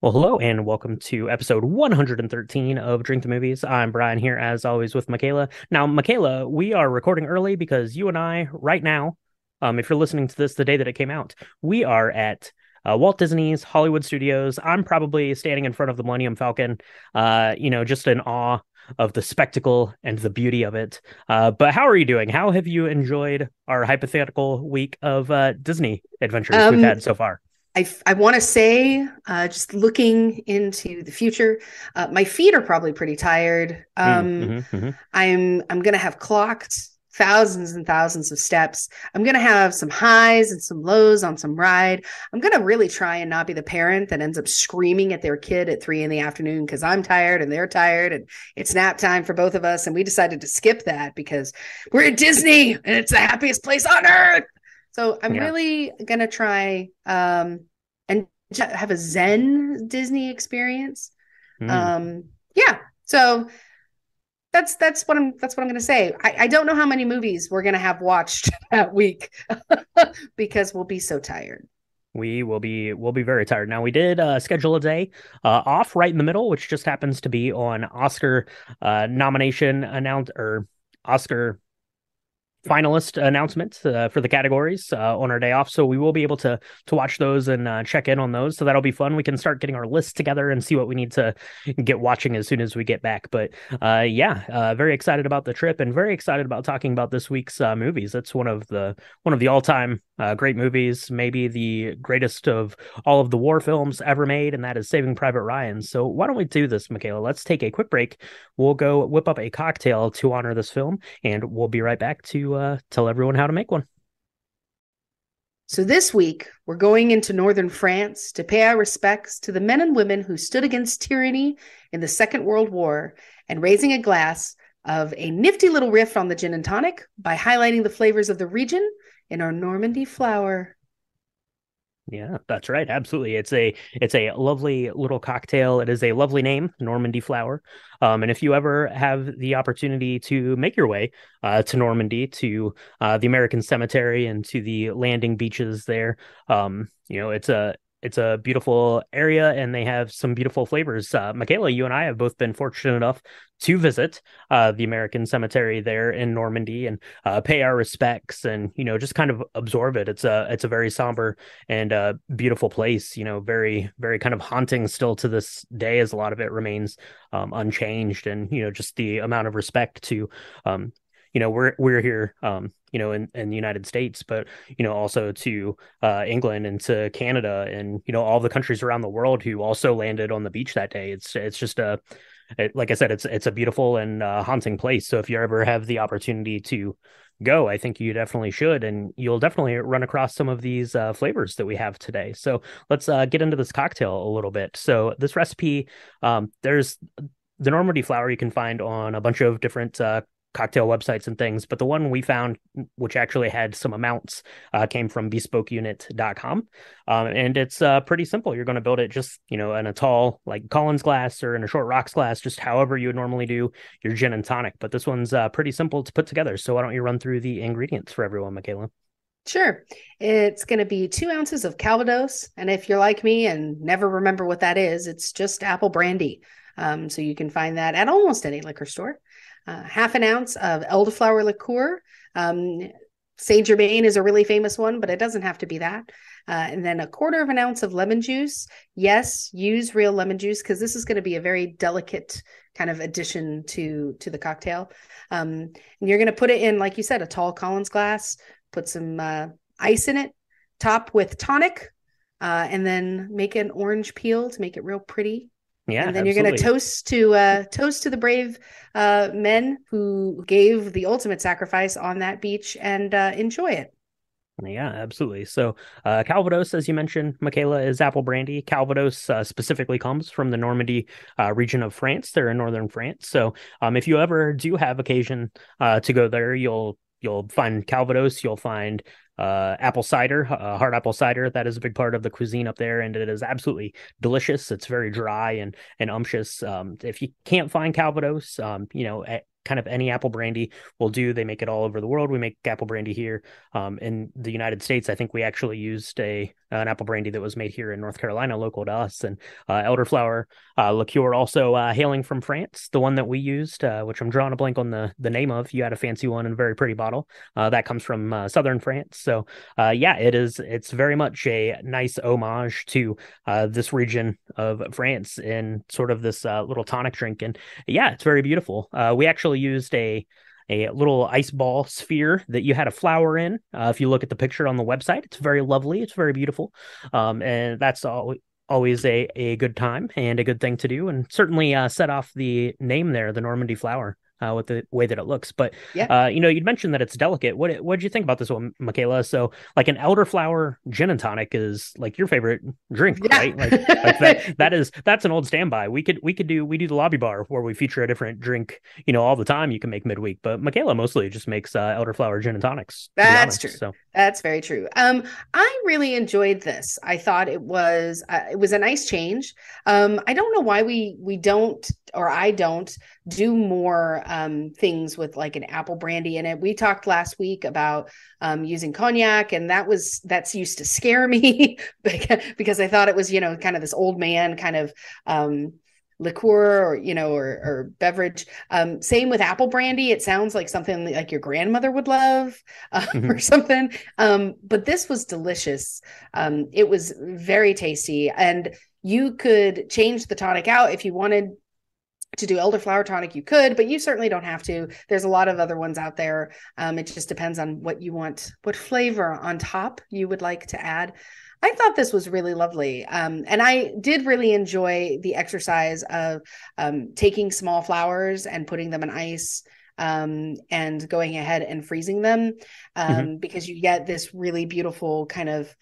Well, hello and welcome to episode 113 of Drink the Movies. I'm Brian here as always with Michaela. Now, Michaela, we are recording early because you and I, right now, if you're listening to this the day that it came out, we are at Walt Disney's Hollywood Studios. I'm probably standing in front of the Millennium Falcon, just in awe of the spectacle and the beauty of it. But how are you doing? How have you enjoyed our hypothetical week of Disney adventures we've Um, had so far? I want to say, just looking into the future, my feet are probably pretty tired. Mm, hmm. I'm gonna have clocked thousands and thousands of steps. I'm gonna have some highs and some lows on some ride. I'm gonna really try and not be the parent that ends up screaming at their kid at 3 in the afternoon because I'm tired and they're tired and it's nap time for both of us. And we decided to skip that because we're at Disney and it's the happiest place on earth. So I'm Yeah. really gonna try and have a Zen Disney experience. Mm. Yeah. So that's what I'm gonna say. I don't know how many movies we're gonna have watched that week because we'll be so tired. We'll be very tired. Now we did schedule a day off right in the middle, which just happens to be on Oscar nomination announced or Oscar finalist announcements for the categories on our day off. So we will be able to watch those and check in on those. So that'll be fun. We can start getting our list together and see what we need to get watching as soon as we get back. But very excited about the trip and very excited about talking about this week's movies. It's one of the all time great movies, maybe the greatest of all of the war films ever made, and that is Saving Private Ryan. So why don't we do this, Michaela? Let's take a quick break. We'll go whip up a cocktail to honor this film, and we'll be right back to tell everyone how to make one. So this week we're going into northern France to pay our respects to the men and women who stood against tyranny in the Second World War and raising a glass of a nifty little riff on the gin and tonic by highlighting the flavors of the region in our Normandy flower. Yeah, that's right. Absolutely. It's a lovely little cocktail. It is a lovely name, Normandy Flower. And if you ever have the opportunity to make your way to Normandy, to the American Cemetery and to the landing beaches there, it's a beautiful area and they have some beautiful flavors. Michaela, you and I have both been fortunate enough to visit the American Cemetery there in Normandy and pay our respects and just kind of absorb it. It's a very somber and beautiful place. Very very kind of haunting still to this day, as a lot of it remains unchanged, and just the amount of respect to we're here in the United States, but also to England and to Canada and all the countries around the world who also landed on the beach that day. It's just like I said, it's a beautiful and haunting place. So if you ever have the opportunity to go, I think you definitely should, and you'll definitely run across some of these flavors that we have today. So let's get into this cocktail a little bit. So this recipe, there's the Normandy flour you can find on a bunch of different cocktail websites and things, but the one we found, which actually had some amounts, came from bespokeunit.com. And it's pretty simple. You're going to build it just, in a tall, like Collins glass or in a short rocks glass, just however you would normally do your gin and tonic. But this one's pretty simple to put together. So why don't you run through the ingredients for everyone, Michaela? Sure. It's going to be 2 ounces of Calvados. And if you're like me and never remember what that is, it's just apple brandy. So you can find that at almost any liquor store. Half an ounce of elderflower liqueur. Saint Germain is a really famous one, but it doesn't have to be that. And then a quarter of an ounce of lemon juice. Yes, use real lemon juice because this is going to be a very delicate kind of addition to the cocktail. And you're going to put it in, like you said, a tall Collins glass. Put some ice in it. Top with tonic, and then make an orange peel to make it real pretty. Yeah, And then you're going to absolutely. toast to the brave men who gave the ultimate sacrifice on that beach and enjoy it. Yeah, absolutely. So, Calvados, as you mentioned, Michaela, is apple brandy. Calvados specifically comes from the Normandy region of France. They're in northern France. So, if you ever do have occasion to go there, you'll find Calvados. You'll find apple cider, hard apple cider. That is a big part of the cuisine up there, and it is absolutely delicious. It's very dry and unctuous. If you can't find Calvados, kind of any apple brandy will do. They make it all over the world. We make apple brandy here in the United States. I think we actually used a an apple brandy that was made here in North Carolina, local to us, and elderflower liqueur also hailing from France. The one that we used, which I'm drawing a blank on the name of. You had a fancy one and a very pretty bottle. That comes from southern France. So yeah, it's very much a nice homage to this region of France in sort of this little tonic drink. And yeah, it's very beautiful. We actually used a little ice ball sphere that you had a flower in. If you look at the picture on the website, it's very lovely. It's very beautiful. And that's always a good time and a good thing to do. And certainly set off the name there, the Normandy flower. With the way that it looks, but Yeah. you'd mentioned that it's delicate. What did you think about this one, Michaela? So, like an elderflower gin and tonic is like your favorite drink, right? Like that's an old standby. We do the lobby bar where we feature a different drink, all the time. You can make midweek, but Michaela mostly just makes elderflower gin and tonics. That's true. So That's very true. I really enjoyed this. I thought it was a nice change. I don't know why we don't, or I don't do more things with like an apple brandy in it. We talked last week about using cognac, and that's used to scare me because I thought it was, kind of this old man kind of liqueur or beverage. Same with apple brandy. It sounds like something like your grandmother would love or something. But this was delicious. It was very tasty, and you could change the tonic out if you wanted to do elderflower tonic. You could, but you certainly don't have to. There's a lot of other ones out there. It just depends on what you want, what flavor on top you would like to add. I thought this was really lovely. And I did really enjoy the exercise of taking small flowers and putting them in ice and going ahead and freezing them because you get this really beautiful kind of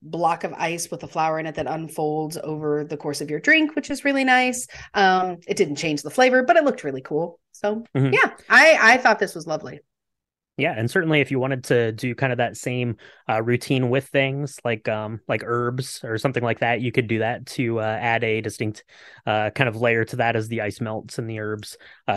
block of ice with a flower in it that unfolds over the course of your drink, which is really nice. It didn't change the flavor, but it looked really cool. So yeah, I thought this was lovely. Yeah, and certainly if you wanted to do kind of that same routine with things like herbs or something like that, you could do that to add a distinct kind of layer to that as the ice melts and the herbs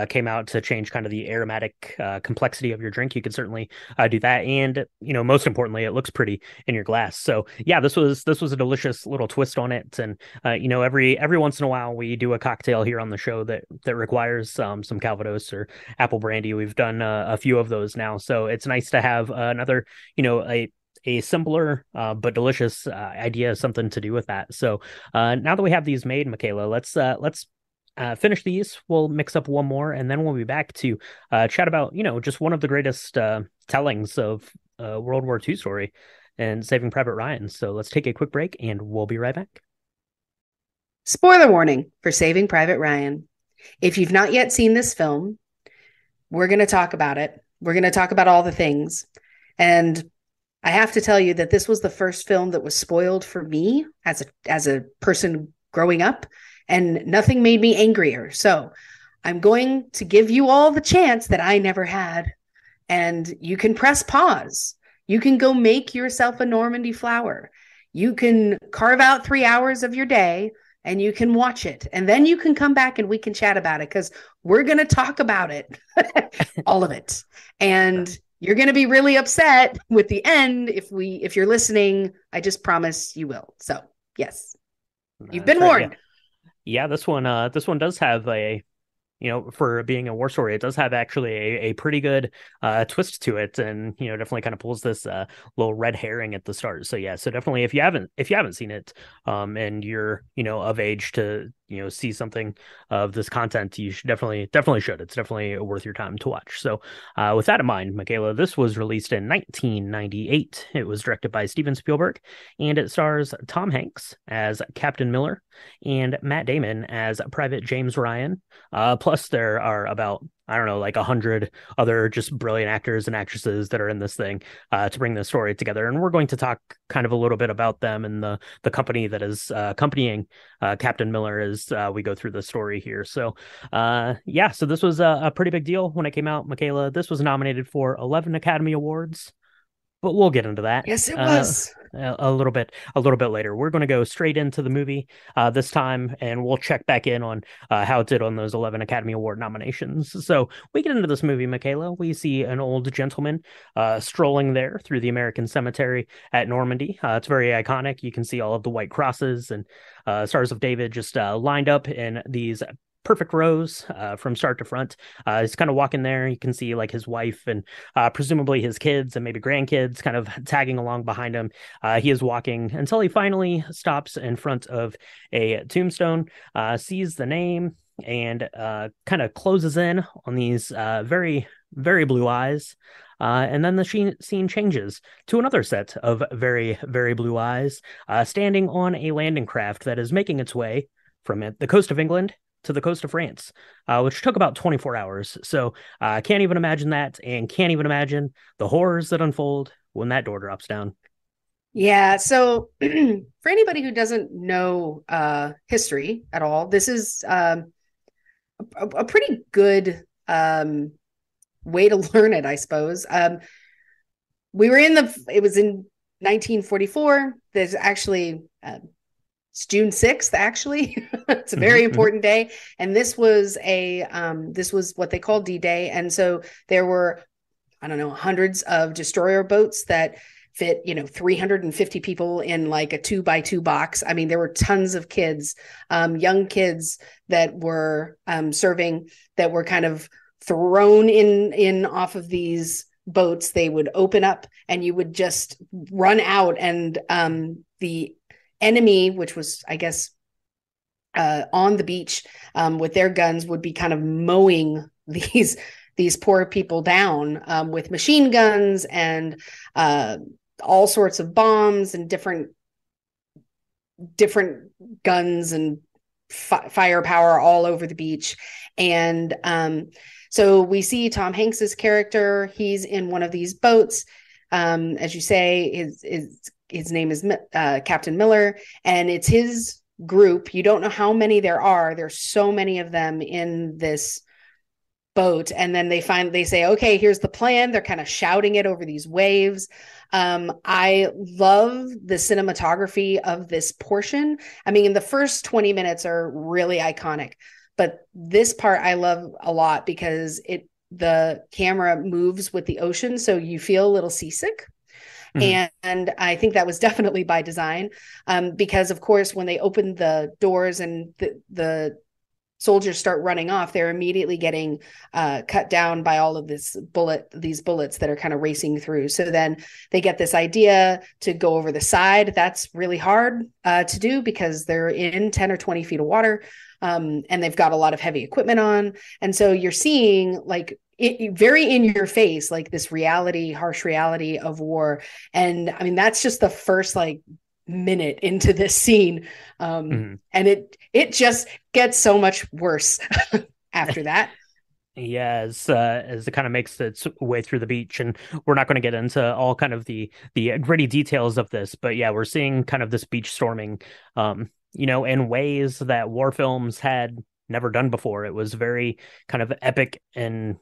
came out to change kind of the aromatic complexity of your drink. You could certainly do that, and most importantly, it looks pretty in your glass. So yeah, this was a delicious little twist on it, and every once in a while we do a cocktail here on the show that requires some Calvados or apple brandy. We've done a few of those now. So it's nice to have another, a simpler but delicious idea, something to do with that. So now that we have these made, Michaela, let's finish these. We'll mix up one more, and then we'll be back to chat about just one of the greatest tellings of World War II story and Saving Private Ryan. So let's take a quick break, and we'll be right back. Spoiler warning for Saving Private Ryan. If you've not yet seen this film, we're going to talk about it. We're going to talk about all the things. And I have to tell you that this was the first film that was spoiled for me as a person growing up, and nothing made me angrier. So I'm going to give you all the chance that I never had. And you can press pause. You can go make yourself a Normandy flower. You can carve out 3 hours of your day and you can watch it. And then you can come back and we can chat about it, because we're going to talk about it, all of it. And you're going to be really upset with the end if you're listening. I just promise you will. So yes, you've been warned. Yeah, this one does have for being a war story, it does have actually a pretty good twist to it, and definitely kind of pulls this little red herring at the start. So yeah, so definitely if you haven't seen it, and you're of age to see something of this content, you should definitely should. It's definitely worth your time to watch. So with that in mind, Michaela, this was released in 1998. It was directed by Steven Spielberg, and it stars Tom Hanks as Captain Miller and Matt Damon as Private James Ryan. Plus there are about, I don't know, like 100 other just brilliant actors and actresses that are in this thing to bring this story together. And we're going to talk kind of a little bit about them and the company that is accompanying Captain Miller as we go through the story here. So yeah, so this was a pretty big deal when it came out, Michaela. This was nominated for 11 Academy Awards, but we'll get into that. Yes, it was. a little bit later. We're going to go straight into the movie this time, and we'll check back in on how it did on those 11 Academy Award nominations. So we get into this movie, Michaela. We see an old gentleman strolling there through the American cemetery at Normandy. It's very iconic. You can see all of the white crosses and Stars of David just lined up in these perfect rows from start to front. He's kind of walking there. You can see like his wife and presumably his kids and maybe grandkids kind of tagging along behind him. He is walking until he finally stops in front of a tombstone, sees the name, and kind of closes in on these very, very blue eyes. And then the scene changes to another set of very, very blue eyes, standing on a landing craft that is making its way from the coast of England to the coast of France, which took about 24 hours. So I can't even imagine that, and can't even imagine the horrors that unfold when that door drops down. Yeah. So for anybody who doesn't know history at all, this is a pretty good way to learn it, I suppose. It was in 1944. There's actually, it's June 6th, actually. It's a very important day. And this was what they called D-Day. And so there were, I don't know, hundreds of destroyer boats that fit, 350 people in like a 2x2 box. I mean, there were tons of kids, young kids that were serving, that were kind of thrown in off of these boats. They would open up and you would just run out, and the enemy, which was, I guess, on the beach with their guns, would be kind of mowing these poor people down with machine guns and all sorts of bombs and different guns and firepower all over the beach. And so we see Tom Hanks's character. He's in one of these boats. As you say, his name is Captain Miller, and it's his group. You don't know how many there are. There's so many of them in this boat. And then they say, okay, here's the plan. They're kind of shouting it over these waves. I love the cinematography of this portion. I mean, the first 20 minutes are really iconic, but this part I love a lot because the camera moves with the ocean, so you feel a little seasick. And I think that was definitely by design, because, of course, when they open the doors and the soldiers start running off, they're immediately getting cut down by all of these bullets that are kind of racing through. So then they get this idea to go over the side. That's really hard to do because they're in 10 or 20 feet of water, and they've got a lot of heavy equipment on. And so you're seeing like it very in your face, like this harsh reality of war. And I mean, that's just the first like minute into this scene. And it just gets so much worse after that. Yeah, as it kind of makes its way through the beach, and we're not going to get into all kind of the gritty details of this, but yeah, we're seeing kind of this beach storming, in ways that war films had never done before. It was very kind of epic and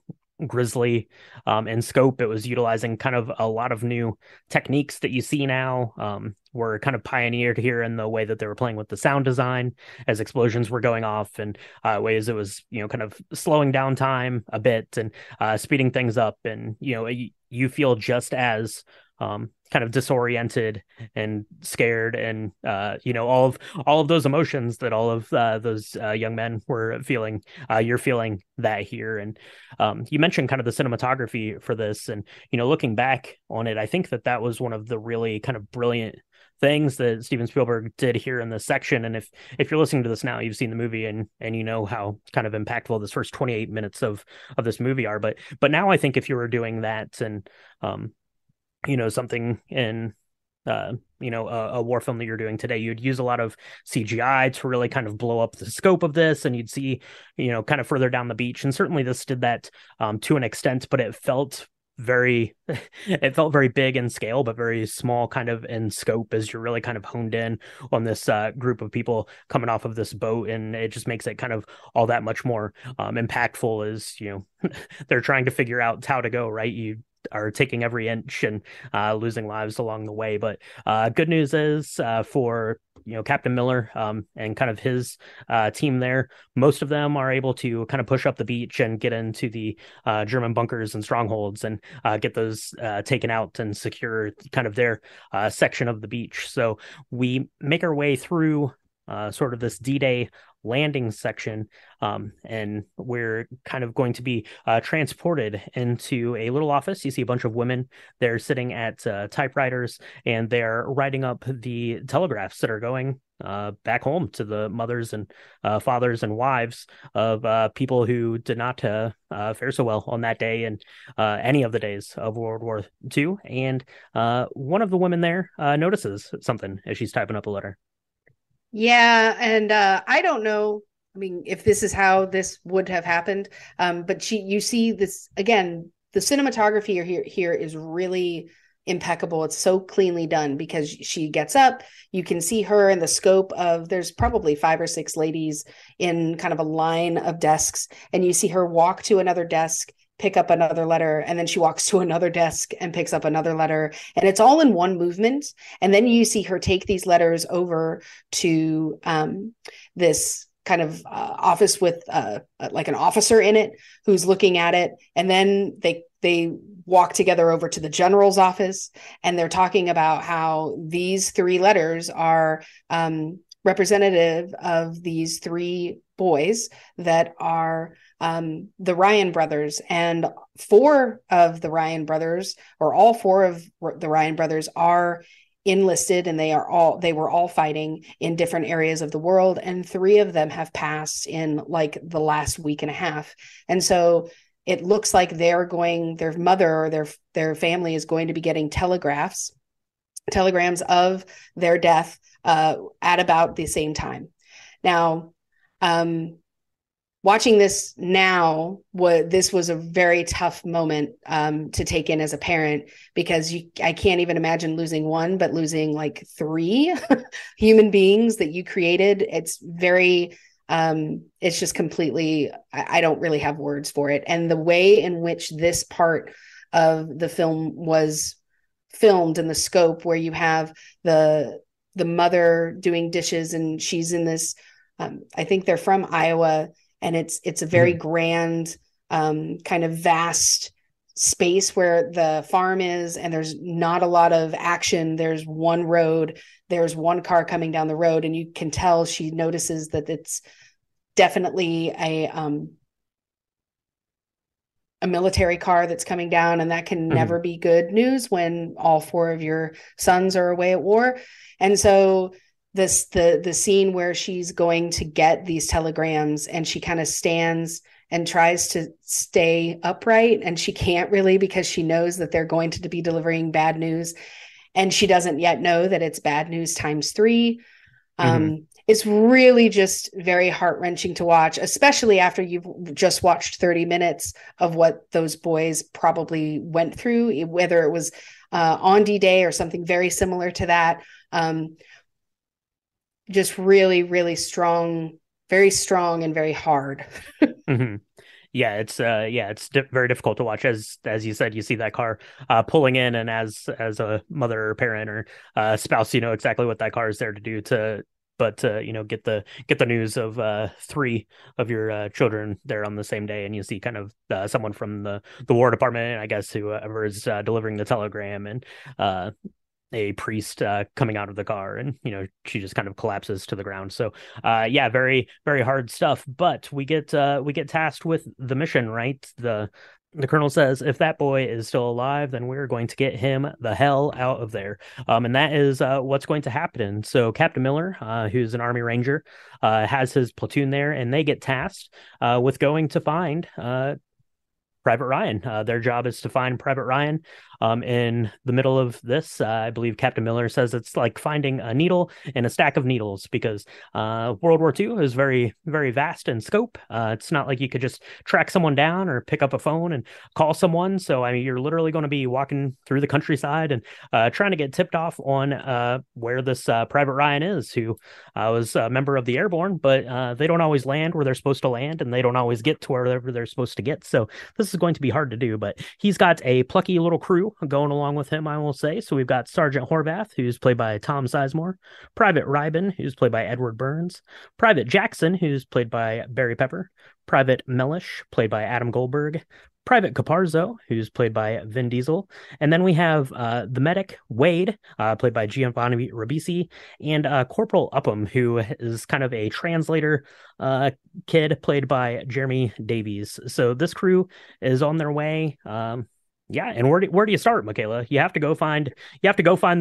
grisly in scope. It was utilizing kind of a lot of new techniques that you see now, were kind of pioneered here in the way that they were playing with the sound design as explosions were going off, and ways it was kind of slowing down time a bit and speeding things up, and you feel just as kind of disoriented and scared, and all of those emotions that all of those young men were feeling. You're feeling that here, and you mentioned kind of the cinematography for this, and looking back on it, I think that was one of the really kind of brilliant things that Steven Spielberg did here in this section. And if you're listening to this now, you've seen the movie and you know how kind of impactful this first 28 minutes of this movie are. But now I think if you were doing that and something in a war film that you're doing today, you'd use a lot of CGI to really kind of blow up the scope of this, and you'd see kind of further down the beach, and certainly this did that to an extent, but it felt very big in scale, but very small kind of in scope, as you're really kind of honed in on this group of people coming off of this boat, and it just makes it kind of all that much more impactful as they're trying to figure out how to go, right. are taking every inch and losing lives along the way. But good news is for Captain Miller and kind of his team there, most of them are able to kind of push up the beach and get into the German bunkers and strongholds and get those taken out and secure kind of their section of the beach. So we make our way through sort of this D-Day landing section, and we're kind of going to be transported into a little office. You see a bunch of women. They're sitting at typewriters, and they're writing up the telegraphs that are going back home to the mothers and fathers and wives of people who did not fare so well on that day and any of the days of World War II. And one of the women there notices something as she's typing up a letter. Yeah, and I don't know. I mean, if this is how this would have happened, but you see this again. The cinematography here is really impeccable. It's so cleanly done because she gets up. You can see her in the scope of. There's probably 5 or 6 ladies in kind of a line of desks, and you see her walk to another desk, pick up another letter, and then she walks to another desk and picks up another letter, and it's all in one movement. And then you see her take these letters over to this kind of office with like an officer in it who's looking at it, and then they walk together over to the general's office, and they're talking about how these 3 letters are representative of these 3 boys that are the Ryan brothers, and 4 of the Ryan brothers, or all 4 of the Ryan brothers, are enlisted, and they were all fighting in different areas of the world, and 3 of them have passed in like the last week and a half. And so it looks like their mother or their family is going to be getting telegrams of their death at about the same time. Now, watching this now, this was a very tough moment to take in as a parent, because I can't even imagine losing one, but losing like 3 human beings that you created. It's very, it's just completely, I don't really have words for it. And the way in which this part of the film was filmed, and the scope where you have the mother doing dishes, and she's in this, I think they're from Iowa, and it's a very grand kind of vast space where the farm is, and there's not a lot of action. There's one road, there's one car coming down the road, and you can tell she notices that it's definitely a military car that's coming down, and that can never be good news when all 4 of your sons are away at war. And so the scene where she's going to get these telegrams, and she kind of stands and tries to stay upright, and she can't really, because she knows that they're going to be delivering bad news, and she doesn't yet know that it's bad news times 3. It's really just very heart-wrenching to watch, especially after you've just watched 30 minutes of what those boys probably went through, whether it was on D-Day or something very similar to that. Just really, really strong, very strong, and very hard. Yeah, it's very difficult to watch. As you said, you see that car pulling in, and as a mother or parent or spouse, you know exactly what that car is there to do but get the news of 3 of your children there on the same day, and you see kind of someone from the War Department, I guess, whoever is delivering the telegram, and a priest coming out of the car, and she just kind of collapses to the ground. So very, very hard stuff, but we get tasked with the mission, right? The colonel says, if that boy is still alive, then we're going to get him the hell out of there. And that is what's going to happen. So Captain Miller, who's an Army Ranger, has his platoon there, and they get tasked with going to find Private Ryan. Their job is to find Private Ryan. In the middle of this, I believe Captain Miller says it's like finding a needle in a stack of needles, because World War II is very, very vast in scope. It's not like you could just track someone down or pick up a phone and call someone. So, I mean, you're literally going to be walking through the countryside and trying to get tipped off on where this Private Ryan is, who was a member of the Airborne, but they don't always land where they're supposed to land, and they don't always get to wherever they're supposed to get. So this is is going to be hard to do, but he's got a plucky little crew going along with him, I will say. So we've got Sergeant Horvath, who's played by Tom Sizemore, Private Ryben, who's played by Edward Burns, Private Jackson, who's played by Barry Pepper, Private Mellish, played by Adam Goldberg, Private Caparzo, who's played by Vin Diesel. And then we have the medic, Wade, played by Giovanni Ribisi, and Corporal Upham, who is kind of a translator kid, played by Jeremy Davies. So this crew is on their way. Yeah, and where do you start, Michaela? You have to go find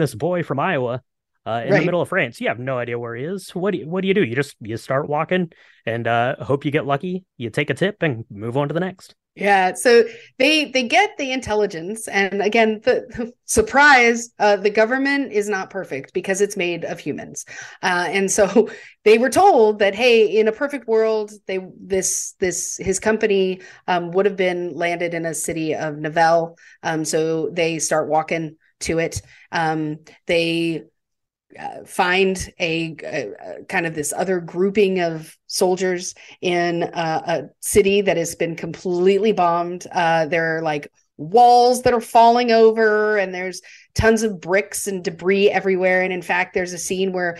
this boy from Iowa in the Right. middle of France. You have no idea where he is. What do? You start walking and hope you get lucky. You take a tip and move on to the next. Yeah, so they get the intelligence, and again, the surprise, the government is not perfect because it's made of humans, and so they were told that, hey, in a perfect world, his company would have been landed in a city of Nivelle, so they start walking to it. They find a kind of this other grouping of soldiers in a city that has been completely bombed. There are like walls that are falling over, and there's tons of bricks and debris everywhere. And in fact, there's a scene where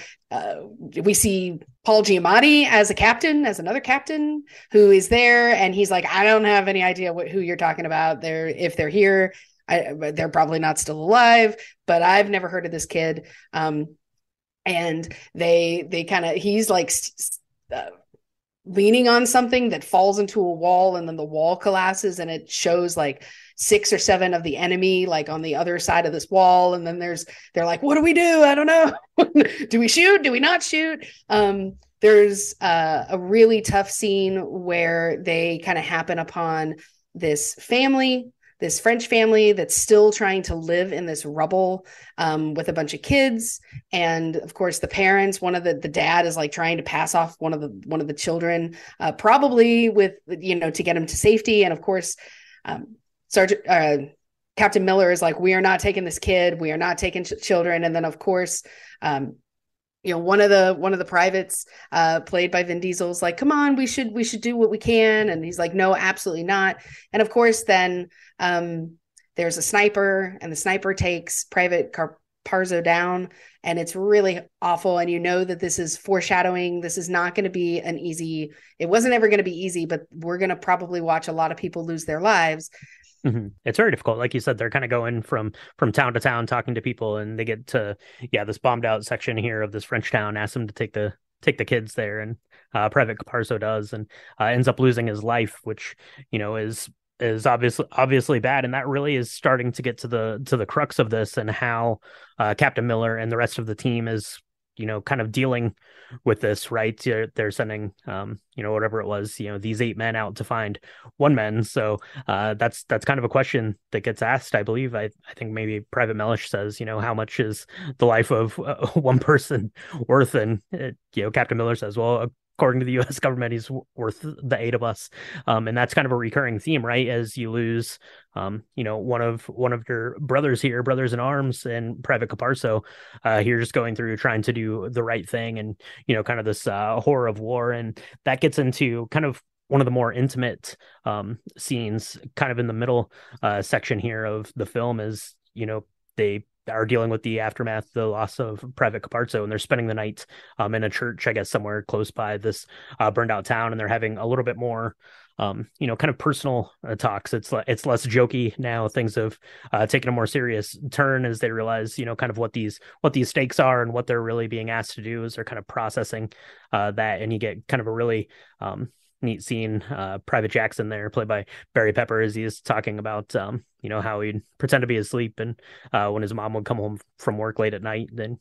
we see Paul Giamatti as another captain who is there, and he's like, I don't have any idea who you're talking about. If they're here, they're probably not still alive, but I've never heard of this kid. And they kind of, he's like leaning on something that falls into a wall, and then the wall collapses, and it shows like 6 or 7 of the enemy like on the other side of this wall. And then they're like, what do we do? I don't know. Do we shoot? Do we not shoot? There's a really tough scene where they kind of happen upon this French family that's still trying to live in this rubble with a bunch of kids. And of course, the parents, the dad is like trying to pass off one of the children, probably with, to get him to safety. And of course, Captain Miller is like, we are not taking this kid. We are not taking children. And then of course, one of the privates played by Vin Diesel is like, come on, we should do what we can. And he's like, no, absolutely not. And of course, then there's a sniper, and the sniper takes Private Caparzo down, and it's really awful. And that this is foreshadowing. This is not going to be it wasn't ever going to be easy, but we're going to probably watch a lot of people lose their lives. Mm-hmm. It's very difficult. Like you said, they're kind of going from town to town talking to people, and they get to this bombed out section here of this French town, ask them to take the kids there, and Private Caparzo does, and ends up losing his life, which is obviously bad. And that really is starting to get to the crux of this, and how Captain Miller and the rest of the team is kind of dealing with this, right? They're sending, whatever it was, these 8 men out to find 1 man. So that's kind of a question that gets asked, I believe. I think maybe Private Mellish says, how much is the life of 1 person worth? And, Captain Miller says, well, according to the U.S. government, he's worth the 8 of us. And that's kind of a recurring theme, right? As you lose, one of your brothers in arms, and Private Caparzo, here just going through trying to do the right thing, and, kind of this horror of war. And that gets into kind of one of the more intimate scenes kind of in the middle section here of the film is, they are dealing with the aftermath, the loss of Private Caparzo, and they're spending the night in a church, I guess, somewhere close by this burned out town, and they're having a little bit more, kind of personal talks. It's less jokey now. Things have taken a more serious turn as they realize, kind of what these stakes are and what they're really being asked to do, as they're kind of processing that, and you get kind of a really neat scene. Private Jackson there, played by Barry Pepper, as he is talking about how he'd pretend to be asleep, and when his mom would come home from work late at night, then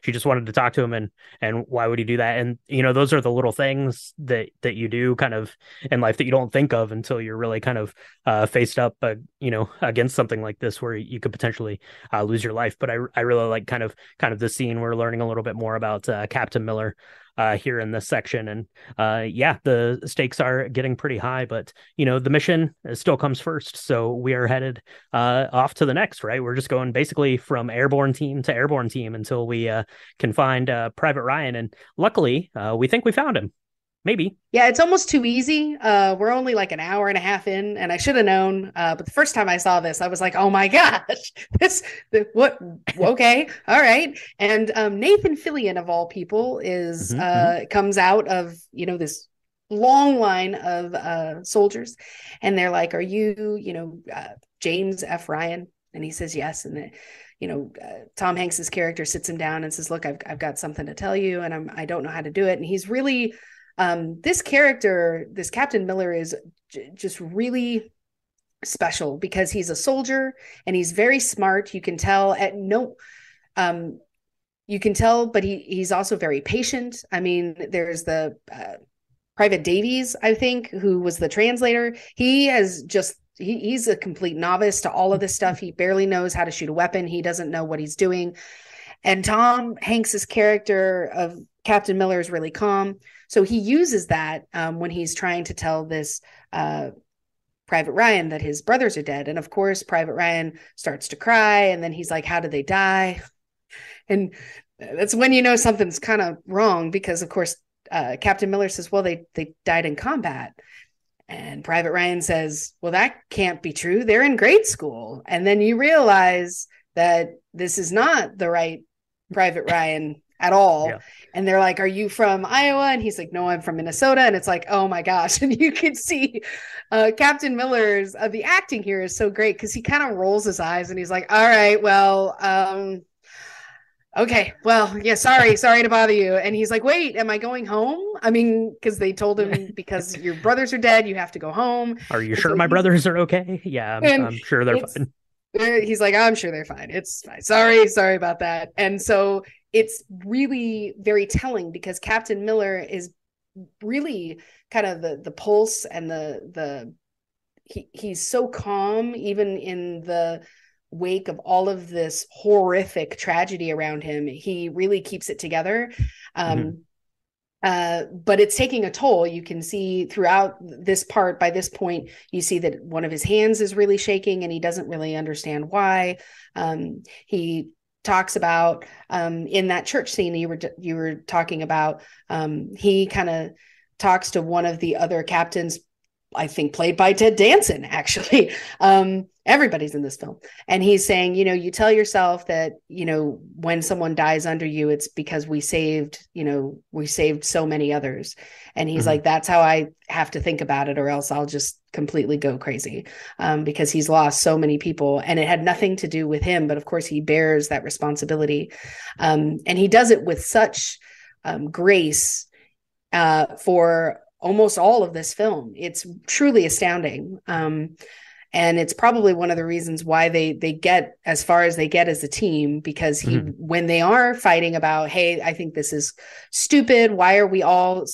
she just wanted to talk to him, and why would he do that? And those are the little things that you do kind of in life that you don't think of until you're really kind of faced up against something like this, where you could potentially lose your life. But I really like kind of this scene. We're learning a little bit more about Captain Miller here in this section. And the stakes are getting pretty high, but the mission still comes first. So we are headed off to the next, right? We're just going basically from airborne team to airborne team until we can find Private Ryan. And luckily, we think we found him. Maybe. Yeah, it's almost too easy. We're only like an hour and a half in, and I should have known. But the first time I saw this, I was like, "Oh my gosh, what? Okay, all right." And Nathan Fillion, of all people, is Hmm. comes out of this long line of soldiers, and they're like, "Are you James F. Ryan?" And he says yes, and then. Tom Hanks's character sits him down and says, "Look, I've got something to tell you, and I don't know how to do it." And he's really this character, this Captain Miller, is just really special because he's a soldier and he's very smart. You can tell at no, you can tell, but he's also very patient. I mean, there's the Private Davies, I think, who was the translator. He has just he's a complete novice to all of this stuff. He barely knows how to shoot a weapon. He doesn't know what he's doing. And Tom Hanks's character of Captain Miller is really calm. So he uses that when he's trying to tell this Private Ryan that his brothers are dead. And of course, Private Ryan starts to cry. And then he's like, "How did they die?" And that's when you know something's kind of wrong because, of course, Captain Miller says, "Well, they died in combat." And Private Ryan says, "Well, that can't be true. They're in grade school." And then you realize that this is not the right Private Ryan at all. Yeah. And they're like, "Are you from Iowa?" And he's like, "No, I'm from Minnesota." And it's like, oh my gosh. And you can see Captain Miller's the acting here is so great because he kind of rolls his eyes and he's like, "All right, well, okay, well, yeah, sorry to bother you." And he's like, "Wait, am I going home?" I mean, because they told him because your brothers are dead, you have to go home. Are you And sure so my he's brothers are okay? Yeah, and I'm sure they're it's fine. he's like, "I'm sure they're fine. It's fine. Sorry about that." And so it's really very telling because Captain Miller is really kind of the pulse and he's so calm even in the wake of all of this horrific tragedy around him. He really keeps it together. Hmm. Um, but it's taking a toll. You can see throughout this part, by this point, you see that one of his hands is really shaking and he doesn't really understand why. He talks about in that church scene you were talking about, he kind of talks to one of the other captains, I think played by Ted Danson, actually. Everybody's in this film. And he's saying, you tell yourself that, when someone dies under you, it's because we saved so many others. And he's Hmm. like, that's how I have to think about it, or else I'll just completely go crazy because he's lost so many people. And it had nothing to do with him. But of course, he bears that responsibility. And he does it with such grace for almost all of this film. It's truly astounding. And it's probably one of the reasons why they get as far as they get as a team, because Hmm. when they are fighting about, hey, I think this is stupid, why are we all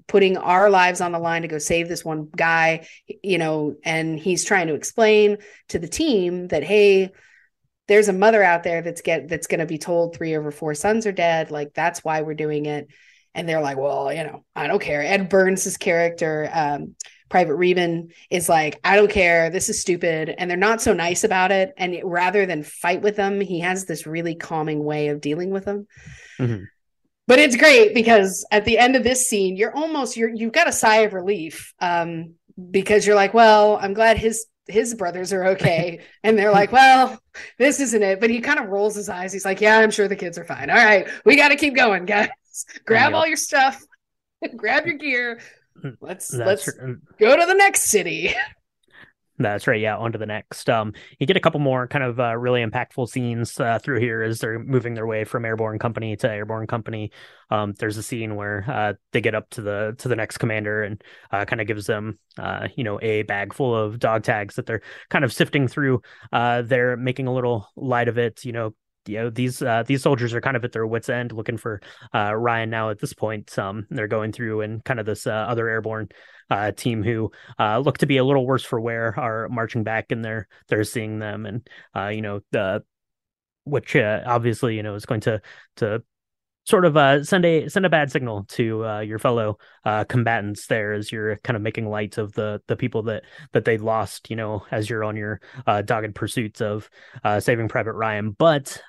putting our lives on the line to go save this one guy, and he's trying to explain to the team that, hey, there's a mother out there that's going to be told 3 of her 4 sons are dead, like that's why we're doing it. And they're like, well, I don't care. Ed Burns' character, Private Reben, is like, I don't care. This is stupid. And they're not so nice about it. And rather than fight with them, he has this really calming way of dealing with them. Hmm. But it's great because at the end of this scene, you've got a sigh of relief because you're like, well, I'm glad his brothers are okay. And they're like, well, this isn't it. But he kind of rolls his eyes. He's like, yeah, I'm sure the kids are fine. All right, we got to keep going, guys. Grab all Yep. your stuff, grab your gear. Let's That's go to the next city. That's right. Yeah, on to the next. You get a couple more kind of really impactful scenes through here as they're moving their way from airborne company to airborne company. There's a scene where they get up to the next commander and kind of gives them a bag full of dog tags that they're kind of sifting through. They're making a little light of it. These soldiers are kind of at their wits' end looking for Ryan now at this point. They're going through and kind of this other airborne team who look to be a little worse for wear are marching back, and they're seeing them, and the which obviously is going to sort of send a bad signal to your fellow combatants there as you're kind of making light of the people that they lost, as you're on your dogged pursuits of Saving Private Ryan. But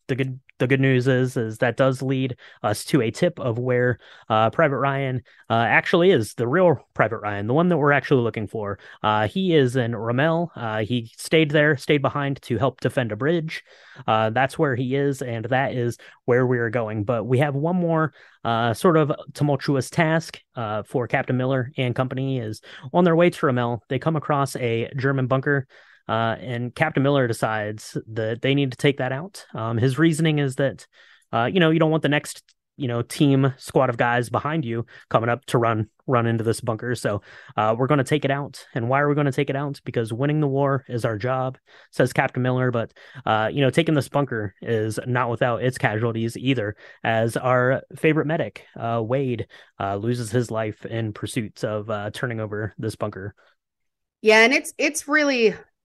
the good news is that does lead us to a tip of where Private Ryan actually is the real Private Ryan, the one that we're actually looking for. He is in Ramel. He stayed behind to help defend a bridge. That's where he is, and that is where we are going. But we have one more sort of tumultuous task for Captain Miller and company is on their way to Ramel. They come across a German bunker. And Captain Miller decides that they need to take that out. His reasoning is that, you don't want the next, team squad of guys behind you coming up to run into this bunker. So we're going to take it out. And why are we going to take it out? Because winning the war is our job, says Captain Miller. But, taking this bunker is not without its casualties either, as our favorite medic, Wade, loses his life in pursuit of turning over this bunker. Yeah, and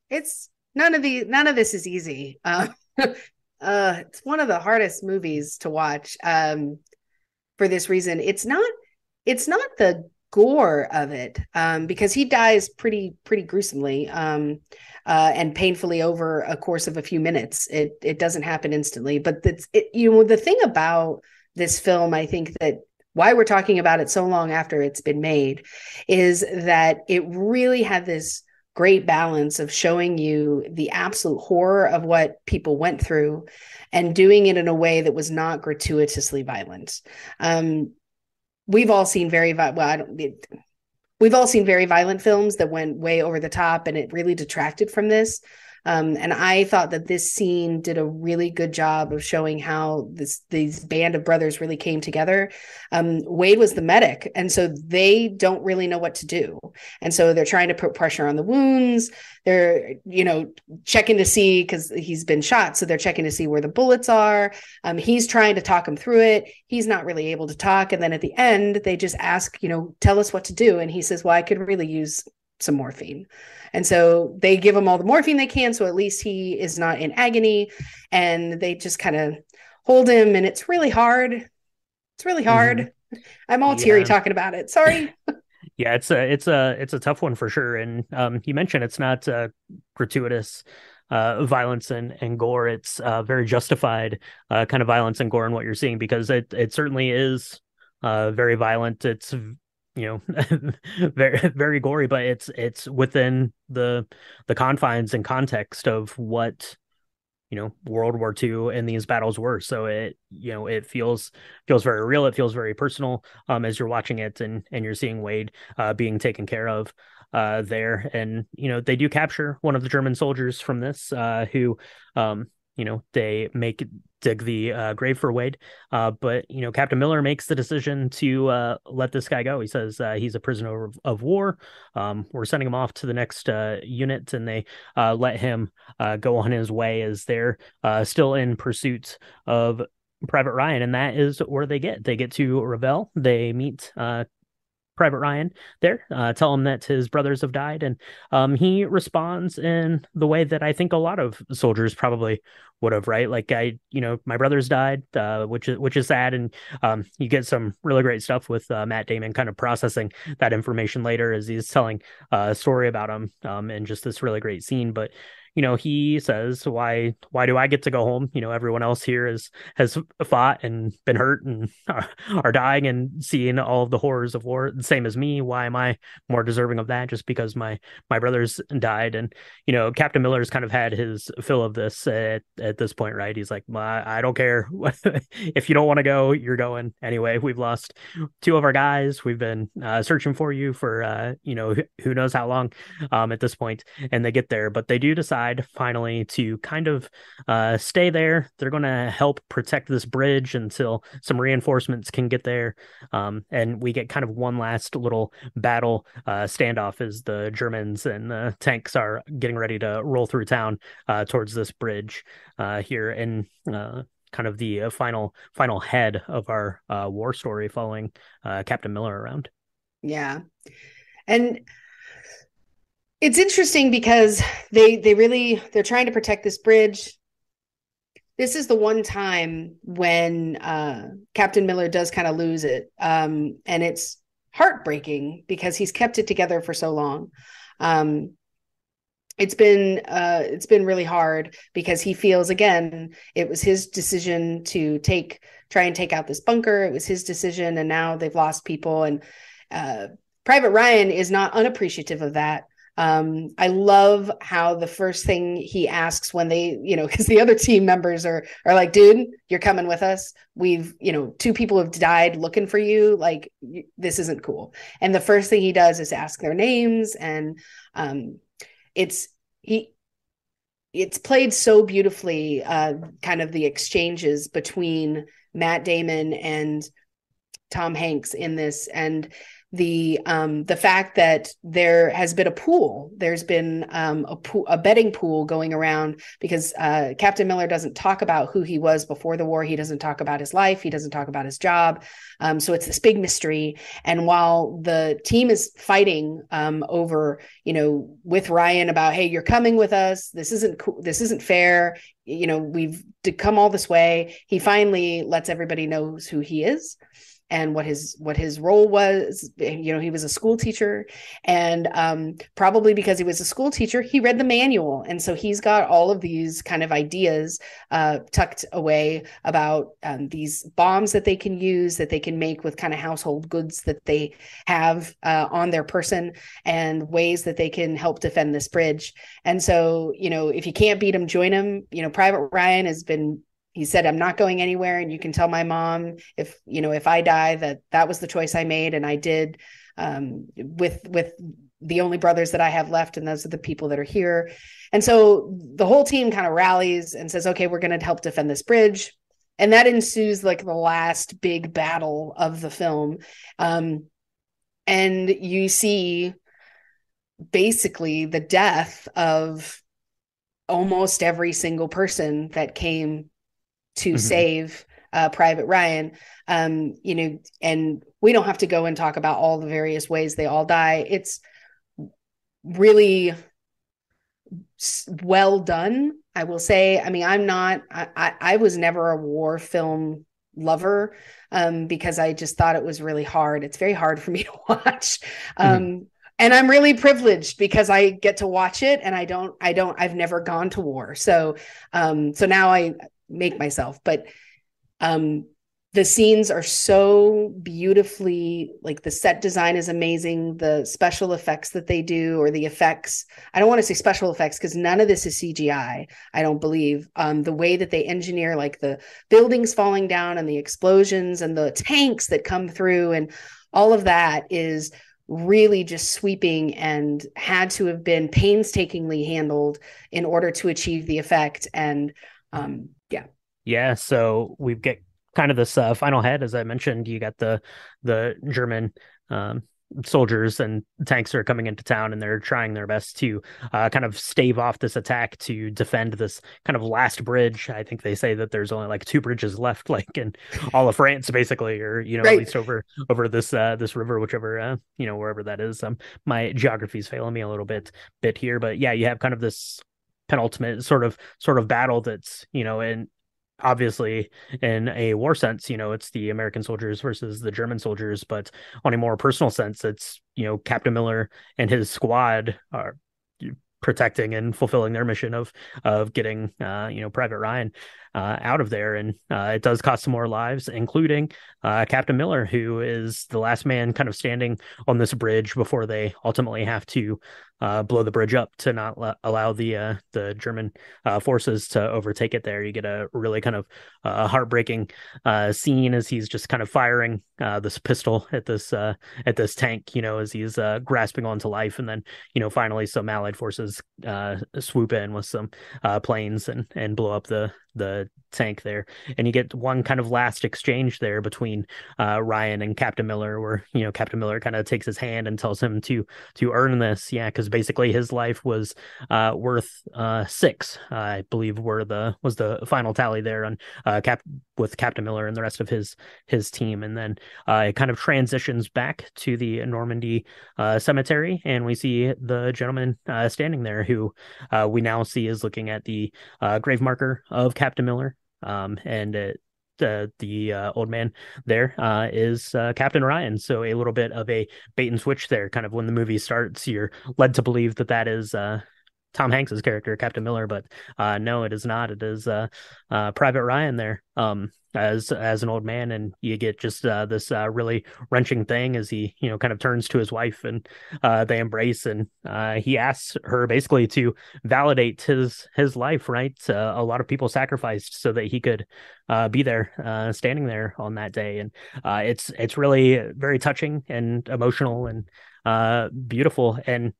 it's none of this is easy. It's one of the hardest movies to watch for this reason. It's not the gore of it, because he dies pretty gruesomely and painfully over a course of a few minutes. It doesn't happen instantly, but the thing about this film, I think that why we're talking about it so long after it's been made, is that it really had this great balance of showing you the absolute horror of what people went through and doing it in a way that was not gratuitously violent. We've all seen we've all seen very violent films that went way over the top, and it really detracted from this. And I thought that this scene did a really good job of showing how these band of brothers really came together. Wade was the medic, and so they don't really know what to do. And so they're trying to put pressure on the wounds. They're, checking to see, because he's been shot. So they're checking to see where the bullets are. He's trying to talk him through it. He's not really able to talk. And then at the end, they just ask, tell us what to do. And he says, well, I could really use some morphine. And so they give him all the morphine they can, so at least he is not in agony, and they just kind of hold him, and it's really hard. It's really hard. Mm-hmm. I'm all teary talking about it. Sorry. Yeah, it's a tough one for sure. And you mentioned it's not gratuitous violence and gore. It's very justified kind of violence and gore in what you're seeing, because it certainly is very violent. It's very very gory, but it's within the confines and context of what World War II and these battles were. So it feels very real. It feels very personal as you're watching it, and you're seeing Wade being taken care of there. And they do capture one of the German soldiers from this who they dig the grave for Wade. But Captain Miller makes the decision to let this guy go. He says he's a prisoner of war. We're sending him off to the next unit, and they let him go on his way as they're still in pursuit of Private Ryan. And that is where they get to Revel. They meet Private Ryan there, tell him that his brothers have died, and he responds in the way that I think a lot of soldiers probably would have, right? Like, my brothers died, which is sad, and you get some really great stuff with Matt Damon kind of processing that information later as he's telling a story about him, and just this really great scene. But he says, why do I get to go home? Everyone else here has fought and been hurt and are dying and seeing all of the horrors of war, the same as me. Why am I more deserving of that just because my brothers died? And Captain Miller's kind of had his fill of this at this point, right? He's like, I don't care. If you don't want to go, you're going anyway. We've lost two of our guys. We've been searching for you for who knows how long at this point. And they get there, but they do decide finally to kind of stay there. They're going to help protect this bridge until some reinforcements can get there. And we get kind of one last little battle standoff as the Germans and the tanks are getting ready to roll through town towards this bridge here, and kind of the final head of our war story following Captain Miller around. Yeah. And it's interesting because they're trying to protect this bridge. This is the one time when Captain Miller does kind of lose it. And it's heartbreaking because he's kept it together for so long. it's been really hard because he feels, again, it was his decision to try and take out this bunker. It was his decision, and now they've lost people. And uh, Private Ryan is not unappreciative of that. I love how the first thing he asks when they, because the other team members are like, dude, you're coming with us. We've, two people have died looking for you. Like, this isn't cool. And the first thing he does is ask their names. And it's he it's played so beautifully, kind of the exchanges between Matt Damon and Tom Hanks in this, and the fact that there has been a pool. There's been a betting pool going around because Captain Miller doesn't talk about who he was before the war. He doesn't talk about his life. He doesn't talk about his job. So it's this big mystery. And while the team is fighting over, with Ryan about, hey, you're coming with us. This isn't cool. This isn't fair. We've come all this way. He finally lets everybody know who he is and what his role was. He was a school teacher, and probably because he was a school teacher, he read the manual, and so he's got all of these kind of ideas tucked away about these bombs that they can use, that they can make with kind of household goods that they have on their person, and ways that they can help defend this bridge. And so, if you can't beat him, join him. Private Ryan he said, I'm not going anywhere. And you can tell my mom if I die, that was the choice I made. And I did, with the only brothers that I have left. And those are the people that are here. And so the whole team kind of rallies and says, okay, we're going to help defend this bridge. And that ensues like the last big battle of the film. And you see basically the death of almost every single person that came to save Private Ryan. And we don't have to go and talk about all the various ways they all die. It's really well done, I will say. I mean, I was never a war film lover because I just thought it was really hard. It's very hard for me to watch. And I'm really privileged because I get to watch it, and I've never gone to war. So now I make myself, but the scenes are so beautifully, like, the set design is amazing. The special effects that they do, or the effects, I don't want to say special effects because none of this is CGI, I don't believe. The way that they engineer, like the buildings falling down and the explosions and the tanks that come through, and all of that is really just sweeping and had to have been painstakingly handled in order to achieve the effect. And yeah, so we get kind of this final head, as I mentioned. You got the German soldiers and tanks are coming into town, and they're trying their best to kind of stave off this attack, to defend this kind of last bridge. I think they say that there's only like 2 bridges left, like in all of France, basically, or right. At least over this river, whichever wherever that is. My geography is failing me a little bit here, but yeah, you have kind of this penultimate sort of battle that's in obviously in a war sense, it's the American soldiers versus the German soldiers, but on a more personal sense, it's, Captain Miller and his squad are protecting and fulfilling their mission of getting Private Ryan out of there. And it does cost some more lives, including Captain Miller, who is the last man kind of standing on this bridge before they ultimately have to blow the bridge up to not allow the German forces to overtake it there. You get a really kind of heartbreaking scene as he's just kind of firing this pistol at this tank, as he's grasping onto life. And then, finally some Allied forces swoop in with some planes and blow up the tank there. And you get one kind of last exchange there between Ryan and Captain Miller, where Captain Miller kind of takes his hand and tells him to earn this. Yeah, because basically his life was worth 6, I believe, was the final tally there on with Captain Miller and the rest of his team. And then it kind of transitions back to the Normandy cemetery, and we see the gentleman standing there who we now see is looking at the grave marker of Captain Miller. And the old man there is Captain Ryan. So a little bit of a bait and switch there. Kind of when the movie starts, you're led to believe that is Tom Hanks's character, Captain Miller, but no, it is not. It is Private Ryan there. As an old man, and you get just this really wrenching thing as he kind of turns to his wife, and they embrace, and he asks her basically to validate his life, right? A lot of people sacrificed so that he could be there, standing there on that day, and it's really very touching and emotional and beautiful. And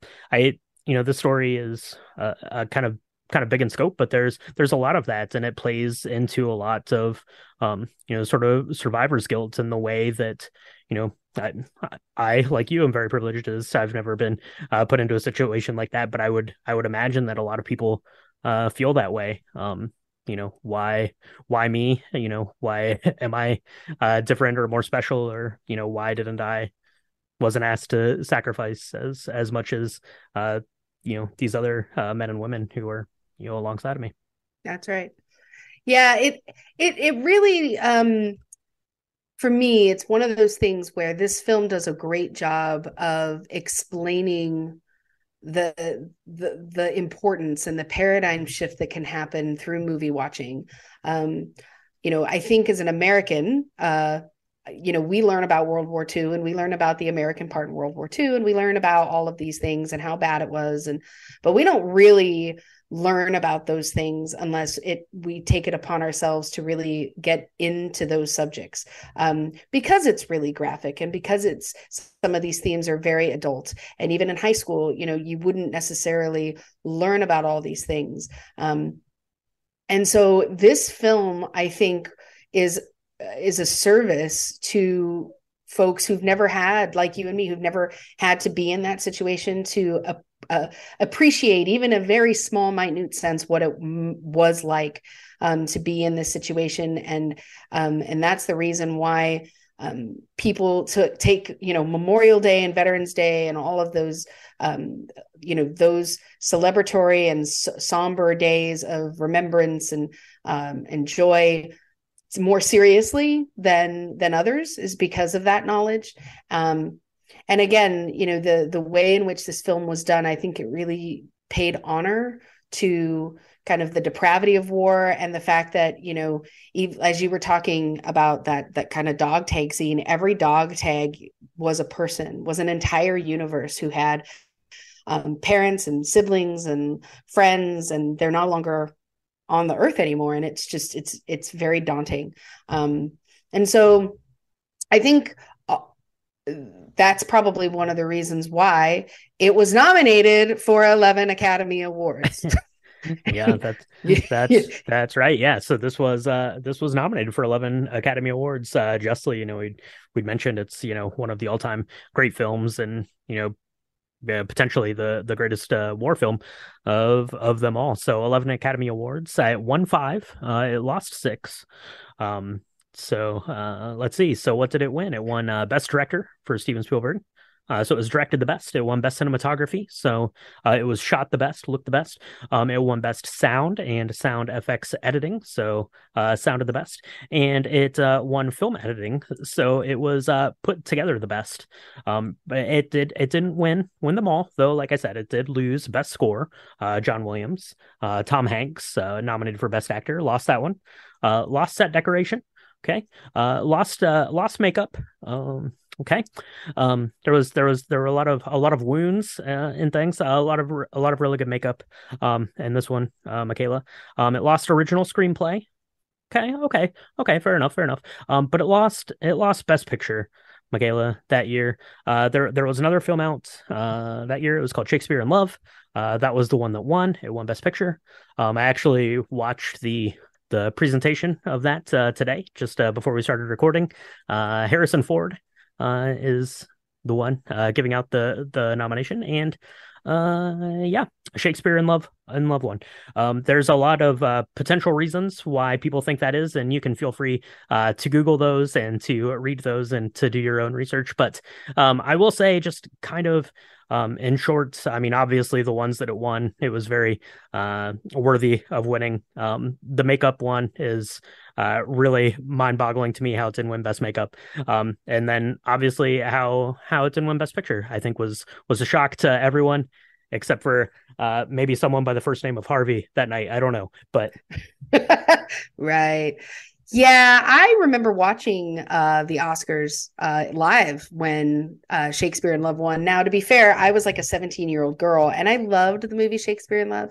this story is kind of big in scope, but there's a lot of that, and it plays into a lot of sort of survivor's guilt in the way that I like you, am very privileged as I've never been put into a situation like that, but I would imagine that a lot of people feel that way. Why me? Why am I different or more special, or why didn't I wasn't asked to sacrifice as much as these other men and women who were alongside of me. That's right. Yeah, it really for me, it's one of those things where this film does a great job of explaining the importance and the paradigm shift that can happen through movie watching. I think as an American, we learn about World War II, and we learn about the American part in World War II, and we learn about all of these things and how bad it was. But we don't really learn about those things unless we take it upon ourselves to really get into those subjects, because it's really graphic, and because some of these themes are very adult. And even in high school, you wouldn't necessarily learn about all these things. And so this film, I think, is a service to folks who've never had, like you and me, who've never had to be in that situation, to appreciate, even a very small, minute sense, what it was like to be in this situation. And that's the reason why people take Memorial Day and Veterans Day and all of those those celebratory and somber days of remembrance and joy more seriously than others, is because of that knowledge. And again, the way in which this film was done, I think it really paid honor to kind of the depravity of war, and the fact that, as you were talking about that kind of dog tag scene, every dog tag was a person, was an entire universe who had parents and siblings and friends, and they're no longer on the earth anymore. And it's very daunting. And so I think that's probably one of the reasons why it was nominated for 11 Academy Awards. Yeah, that's right. Yeah, so this was nominated for 11 Academy Awards. Justly, we'd mentioned it's one of the all-time great films, and potentially the greatest war film of them all. So 11 Academy Awards. It won 5. It lost 6. So let's see. So what did it win? It won Best Director for Steven Spielberg. So it was directed the best. It won Best Cinematography. So it was shot the best, looked the best. It won Best Sound and Sound FX Editing. So sounded the best. And it won Film Editing. So it was put together the best. But it didn't win them all, though. Like I said, it did lose Best Score. John Williams, Tom Hanks, nominated for Best Actor, lost that one. Lost Set Decoration. Okay. Lost makeup. Okay. There were a lot of wounds and things. A lot of really good makeup. And this one, Michaela. It lost original screenplay. Okay. Fair enough. But it lost Best Picture, Michaela, that year. There was another film out that year. It was called Shakespeare in Love. That was the one that won. It won Best Picture. I actually watched the presentation of that today, just before we started recording. Harrison Ford is the one giving out the nomination, and Shakespeare in Love won. There's a lot of potential reasons why people think that is, and you can feel free to Google those and to read those and to do your own research. But I will say, just kind of in short, I mean, obviously the ones that it won, it was very worthy of winning. The makeup one is really mind-boggling to me, how it didn't win Best Makeup. And then obviously how it didn't win Best Picture, I think was a shock to everyone except for maybe someone by the first name of Harvey that night. I don't know, but Right. Yeah, I remember watching the Oscars live when Shakespeare in Love won. Now, to be fair, I was like a 17-year-old girl, and I loved the movie Shakespeare in Love.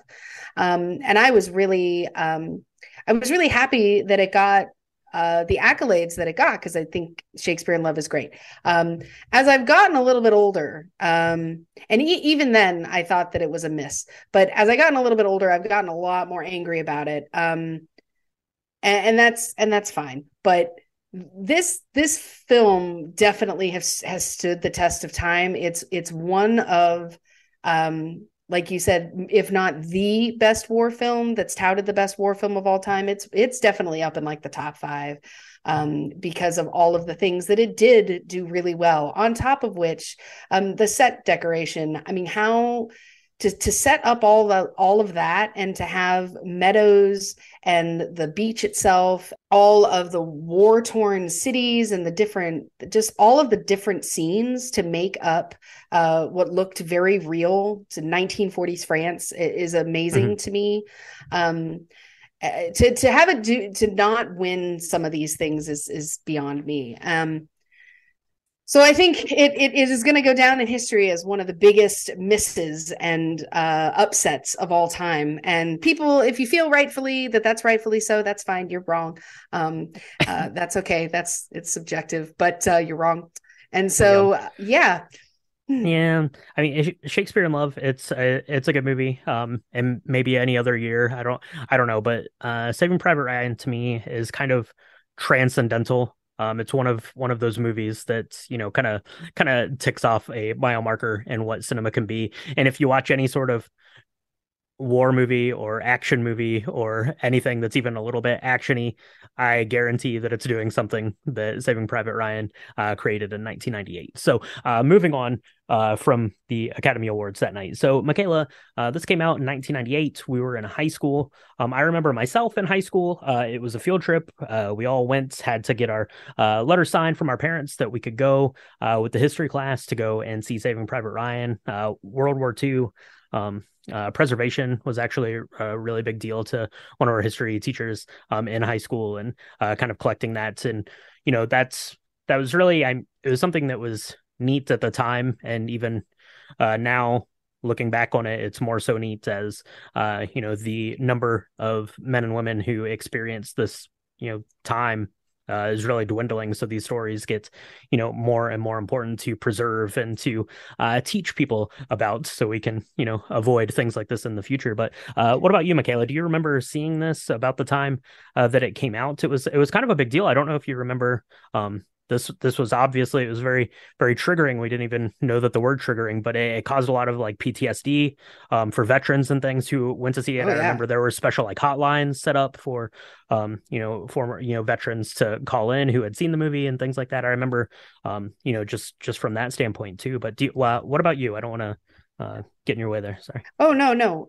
And I was really happy that it got the accolades that it got, because I think Shakespeare in Love is great. As I've gotten a little bit older, and even then, I thought that it was a miss. But as I gotten a little bit older, I've gotten a lot more angry about it. And that's fine. But this film definitely has stood the test of time. It's one of, like you said, if not the best war film, that's touted the best war film of all time. It's definitely up in like the top five, because of all of the things that it did do really well. On top of which, the set decoration. I mean, how to set up all of that, and to have meadows and the beach itself, all of the war-torn cities and just all of the different scenes to make up what looked very real to 1940s France is amazing to me. To have it to not win some of these things is beyond me. So I think it is going to go down in history as one of the biggest misses and upsets of all time. People, if you feel that's rightfully so, that's fine. You're wrong. That's okay. It's subjective, but you're wrong. And so, yeah. Yeah, I mean, Shakespeare in Love, it's a good movie. And maybe any other year, I don't know, but Saving Private Ryan to me is kind of transcendental. It's one of those movies that, kind of ticks off a mile marker in what cinema can be. And if you watch any sort of war movie or action movie or anything that's even a little bit actiony, I guarantee that it's doing something that Saving Private Ryan created in 1998. So moving on from the Academy Awards that night. So Michaela, this came out in 1998. We were in high school. I remember myself in high school. It was a field trip. We all had to get our letter signed from our parents that we could go with the history class to go and see Saving Private Ryan. World War II. Preservation was actually a really big deal to one of our history teachers in high school, and kind of collecting that. And that was really it was something that was neat at the time, and even now looking back on it, it's more so neat as the number of men and women who experience this time is really dwindling. So these stories get, more and more important to preserve and to teach people about, so we can, avoid things like this in the future. But what about you, Michaela? Do you remember seeing this about the time that it came out? It was kind of a big deal. I don't know if you remember. This was obviously, it was very, very triggering. We didn't even know that the word triggering, but it caused a lot of like PTSD for veterans and things who went to see it. I remember there were special like hotlines set up for former veterans to call in who had seen the movie and things like that. I remember just from that standpoint too. But what about you? I don't want to get in your way there. Sorry. Oh, no.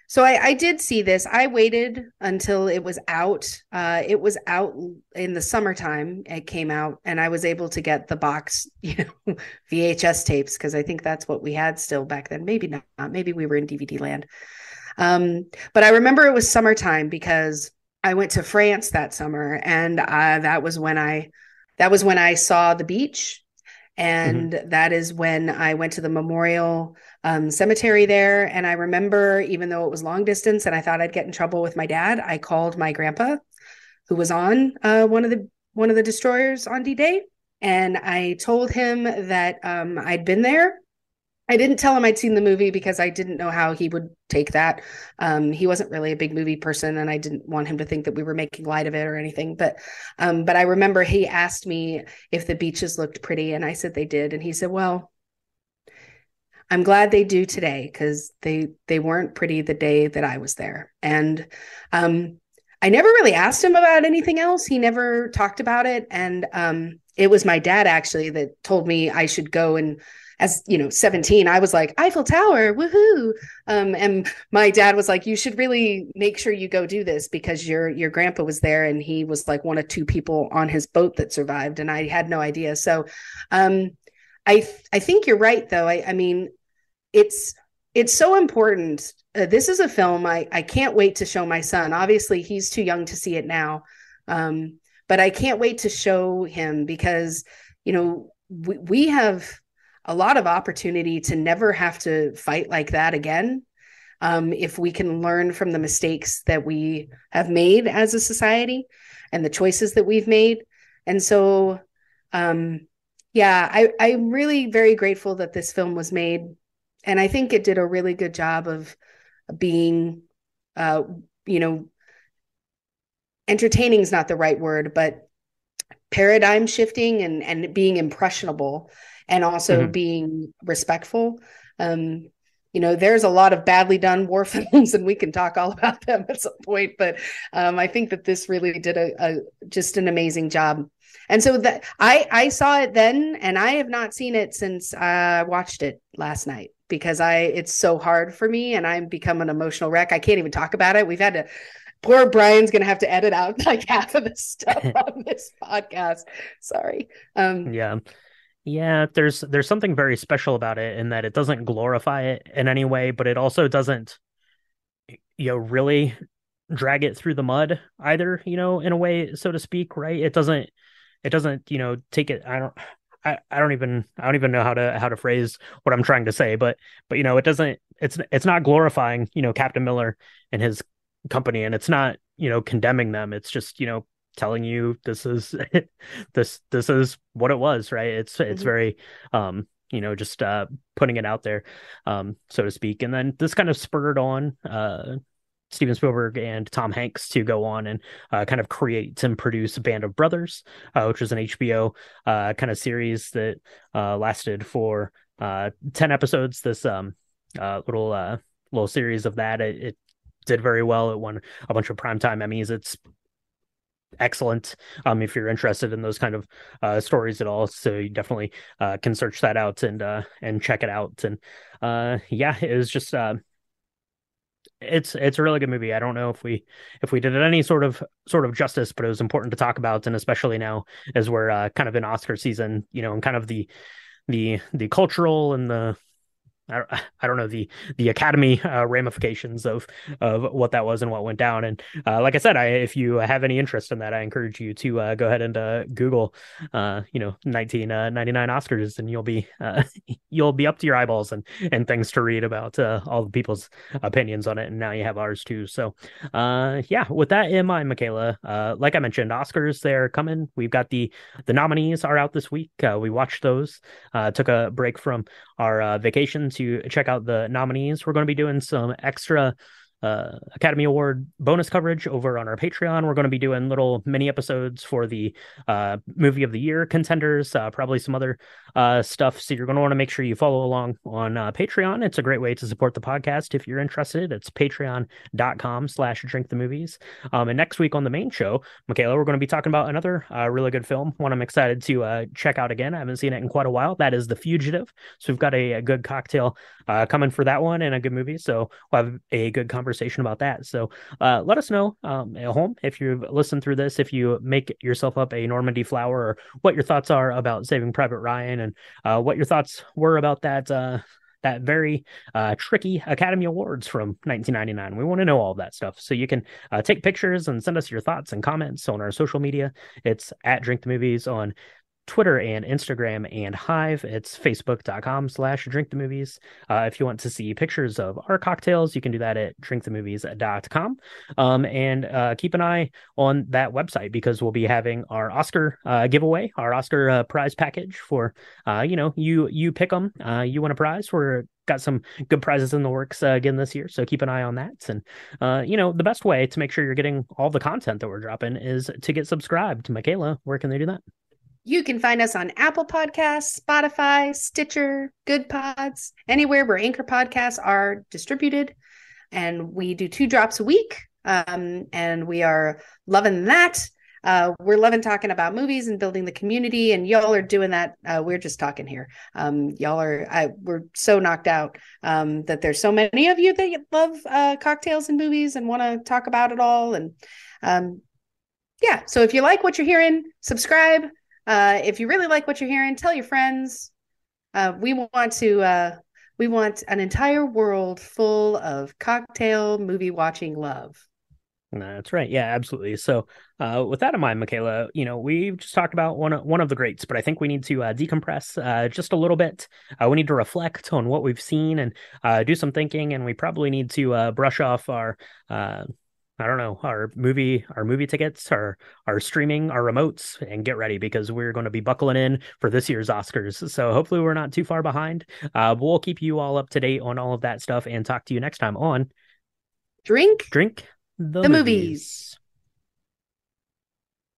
So I did see this. I waited until it was out. It was out in the summertime. It came out, and I was able to get the box, VHS tapes, because I think that's what we had still back then. Maybe not. Maybe we were in DVD land. But I remember it was summertime because I went to France that summer, and that was when I saw the beach. And that is when I went to the memorial cemetery there. And I remember, even though it was long distance and I thought I'd get in trouble with my dad, I called my grandpa, who was on one of the destroyers on D-Day. And I told him that I'd been there. I didn't tell him I'd seen the movie because I didn't know how he would take that. He wasn't really a big movie person, and I didn't want him to think that we were making light of it or anything. But I remember he asked me if the beaches looked pretty, and I said they did. And he said, well, I'm glad they do today, because they weren't pretty the day that I was there. And I never really asked him about anything else. He never talked about it. And it was my dad actually that told me I should go. And as 17, I was like, Eiffel Tower, woohoo. And my dad was like, you should really make sure you go do this, because your grandpa was there, and he was like one of two people on his boat that survived. And I had no idea. So I think you're right, though. I mean, it's it's so important. This is a film I can't wait to show my son. Obviously, he's too young to see it now, but I can't wait to show him because, we have a lot of opportunity to never have to fight like that again. If we can learn from the mistakes that we have made as a society and the choices that we've made. And so, I'm really very grateful that this film was made. And I think it did a really good job of being, entertaining is not the right word, but paradigm shifting and being impressionable and also being respectful. There's a lot of badly done war films, and we can talk all about them at some point. But I think that this really did a just an amazing job. And so that I saw it then, and I have not seen it since I watched it last night because it's so hard for me, and I'm become an emotional wreck. I can't even talk about it. We've had to. Poor Brian's going to have to edit out like half of the stuff on this podcast. Sorry. Yeah, there's something very special about it in that it doesn't glorify it in any way, but it also doesn't, really drag it through the mud either, in a way, so to speak, right? It doesn't, take it. I don't even know how to phrase what I'm trying to say, but it doesn't. It's not glorifying, Captain Miller and his company, and it's not, condemning them. It's just, telling you this is this is what it was, right? It's very just putting it out there, so to speak. And then this kind of spurred on Steven Spielberg and Tom Hanks to go on and kind of create and produce Band of Brothers, which was an HBO kind of series that lasted for 10 episodes. This little series of that, it did very well. It won a bunch of primetime Emmys. It's excellent if you're interested in those kind of stories at all. So you definitely can search that out and check it out. And it was just it's a really good movie. I don't know if we did it any sort of justice, but it was important to talk about, and especially now as we're kind of in Oscar season, and kind of the cultural and the I don't know the Academy ramifications of what that was and what went down. And like I said, if you have any interest in that, I encourage you to go ahead and Google 1999 Oscars, and you'll be up to your eyeballs and things to read about all the people's opinions on it. And now you have ours too. So with that in mind, Michaela, like I mentioned, Oscars, they're coming. We've got the nominees are out this week. We watched those. Took a break from our vacation to check out the nominees. We're going to be doing some extra Academy Award bonus coverage over on our Patreon. We're going to be doing little mini episodes for the movie of the year contenders, probably some other stuff. So you're going to want to make sure you follow along on Patreon. It's a great way to support the podcast if you're interested. It's patreon.com/drinkthemovies. And next week on the main show, Michaela, we're going to be talking about another really good film, one I'm excited to check out again. I haven't seen it in quite a while. That is The Fugitive. So we've got a good cocktail coming for that one and a good movie. So we'll have a good conversation about that. So let us know at home if you've listened through this, if you make yourself up a Normandy flower, or what your thoughts are about Saving Private Ryan, and what your thoughts were about that very tricky Academy Awards from 1999. We want to know all of that stuff. So you can take pictures and send us your thoughts and comments on our social media. It's at Drink the Movies on Twitter and Instagram and Hive. It's facebook.com/drinkthemovies. If you want to see pictures of our cocktails, you can do that at drinkthemovies.com. And keep an eye on that website, because we'll be having our Oscar giveaway, our Oscar prize package for, you pick them, you win a prize. We're got some good prizes in the works again this year, so keep an eye on that. And the best way to make sure you're getting all the content that we're dropping is to get subscribed. Michaela, where can they do that? You can find us on Apple Podcasts, Spotify, Stitcher, Good Pods, anywhere where Anchor podcasts are distributed. And we do 2 drops a week. And we are loving that. We're loving talking about movies and building the community, and y'all are doing that. We're just talking here. We're so knocked out that there's so many of you that love cocktails and movies and want to talk about it all. And so if you like what you're hearing, subscribe. If you really like what you're hearing, tell your friends. We want to We want an entire world full of cocktail movie watching love. That's right. Yeah, absolutely. So, with that in mind, Michaela, we've just talked about one of the greats, but I think we need to decompress just a little bit. We need to reflect on what we've seen and do some thinking, and we probably need to brush off our, I don't know, our movie tickets, our streaming, our remotes, and get ready because we're going to be buckling in for this year's Oscars. So hopefully we're not too far behind. But we'll keep you all up to date on all of that stuff and talk to you next time on Drink Drink the the Movies. movies.